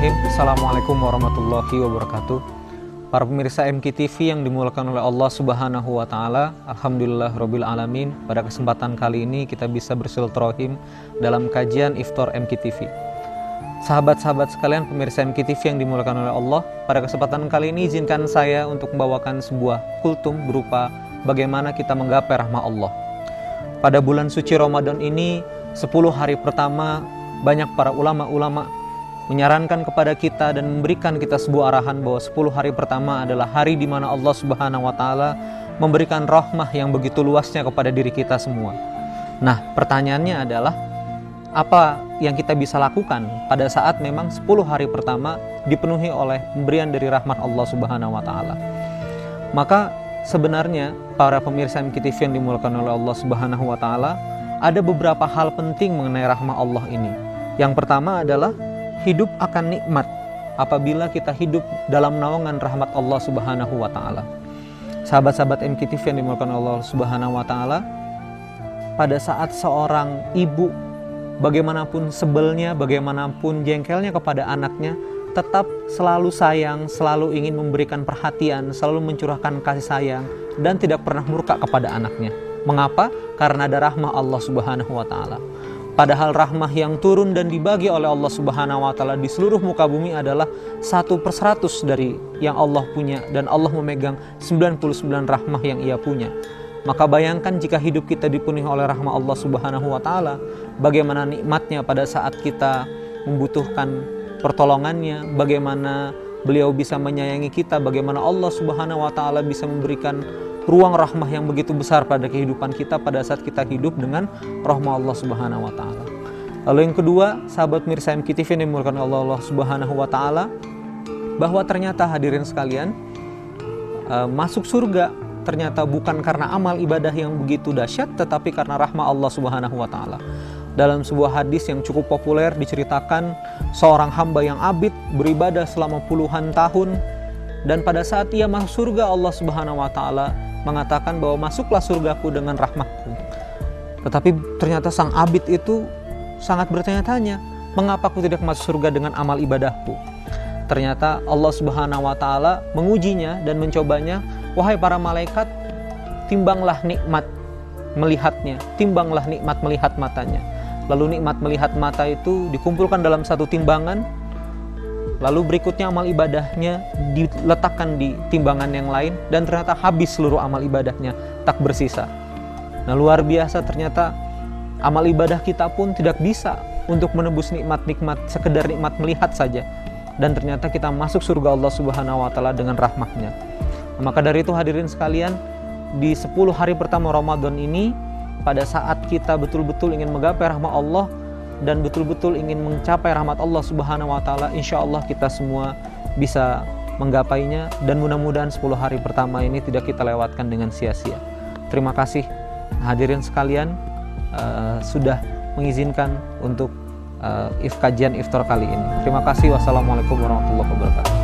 Bismillahirrahmanirrahim. Assalamualaikum warahmatullahi wabarakatuh. Para pemirsa MKTV yang dimuliakan oleh Allah Subhanahu wa Ta'ala, alhamdulillah Rabbil Alamin. Pada kesempatan kali ini kita bisa bersilaturahim dalam kajian Iftar MKTV. Sahabat-sahabat sekalian, pemirsa MKTV yang dimuliakan oleh Allah, pada kesempatan kali ini izinkan saya untuk membawakan sebuah kultum berupa bagaimana kita menggapai rahmat Allah. Pada bulan suci Ramadan ini, 10 hari pertama, banyak para ulama-ulama menyarankan kepada kita dan memberikan kita sebuah arahan bahwa 10 hari pertama adalah hari di mana Allah Subhanahu wa Ta'ala memberikan rahmah yang begitu luasnya kepada diri kita semua. Nah, pertanyaannya adalah apa yang kita bisa lakukan pada saat memang 10 hari pertama dipenuhi oleh pemberian dari rahmat Allah Subhanahu wa Ta'ala. Maka sebenarnya para pemirsa MKTV yang dimuliakan oleh Allah Subhanahu wa Ta'ala, ada beberapa hal penting mengenai rahmat Allah ini. Yang pertama adalah hidup akan nikmat apabila kita hidup dalam naungan rahmat Allah Subhanahu wa Ta'ala. Sahabat-sahabat MKTV yang dimuliakan Allah Subhanahu wa Ta'ala, pada saat seorang ibu bagaimanapun sebelnya, bagaimanapun jengkelnya kepada anaknya, tetap selalu sayang, selalu ingin memberikan perhatian, selalu mencurahkan kasih sayang, dan tidak pernah murka kepada anaknya. Mengapa? Karena ada rahmah Allah Subhanahu wa Ta'ala. Padahal rahmah yang turun dan dibagi oleh Allah Subhanahu wa Ta'ala di seluruh muka bumi adalah 1/100 dari yang Allah punya, dan Allah memegang 99 rahmah yang Ia punya. Maka bayangkan jika hidup kita dipenuhi oleh rahmah Allah Subhanahu wa Ta'ala, bagaimana nikmatnya pada saat kita membutuhkan pertolongannya, bagaimana beliau bisa menyayangi kita, bagaimana Allah Subhanahu wa Ta'ala bisa memberikan ruang rahmah yang begitu besar pada kehidupan kita pada saat kita hidup dengan rahmah Allah Subhanahu wa Ta'ala. Lalu yang kedua, sahabat mirsa MKTV yang dimuliakan Allah Subhanahu wa Ta'ala, bahwa ternyata hadirin sekalian, masuk surga ternyata bukan karena amal ibadah yang begitu dahsyat, tetapi karena rahmah Allah Subhanahu wa Ta'ala. Dalam sebuah hadis yang cukup populer diceritakan seorang hamba yang abid beribadah selama puluhan tahun, dan pada saat ia masuk surga, Allah Subhanahu wa Ta'ala mengatakan bahwa masuklah surgaku dengan rahmatku. Tetapi ternyata sang abid itu sangat bertanya-tanya, mengapa aku tidak masuk surga dengan amal ibadahku? Ternyata Allah Subhanahu wa Ta'ala mengujinya dan mencobanya. Wahai para malaikat, timbanglah nikmat melihatnya, timbanglah nikmat melihat matanya. Lalu nikmat melihat mata itu dikumpulkan dalam satu timbangan. Lalu berikutnya amal ibadahnya diletakkan di timbangan yang lain, dan ternyata habis seluruh amal ibadahnya, tak bersisa. Nah, luar biasa, ternyata amal ibadah kita pun tidak bisa untuk menebus nikmat-nikmat, sekedar nikmat melihat saja. Dan ternyata kita masuk surga Allah Subhanahu wa Ta'ala dengan rahmatnya. Nah, maka dari itu hadirin sekalian, di 10 hari pertama Ramadan ini, pada saat kita betul-betul ingin menggapai rahmat Allah dan betul-betul ingin mencapai rahmat Allah Subhanahu wa Ta'ala, insya Allah kita semua bisa menggapainya, dan mudah-mudahan 10 hari pertama ini tidak kita lewatkan dengan sia-sia. Terima kasih hadirin sekalian sudah mengizinkan untuk kajian iftar kali ini. Terima kasih. Wassalamualaikum warahmatullahi wabarakatuh.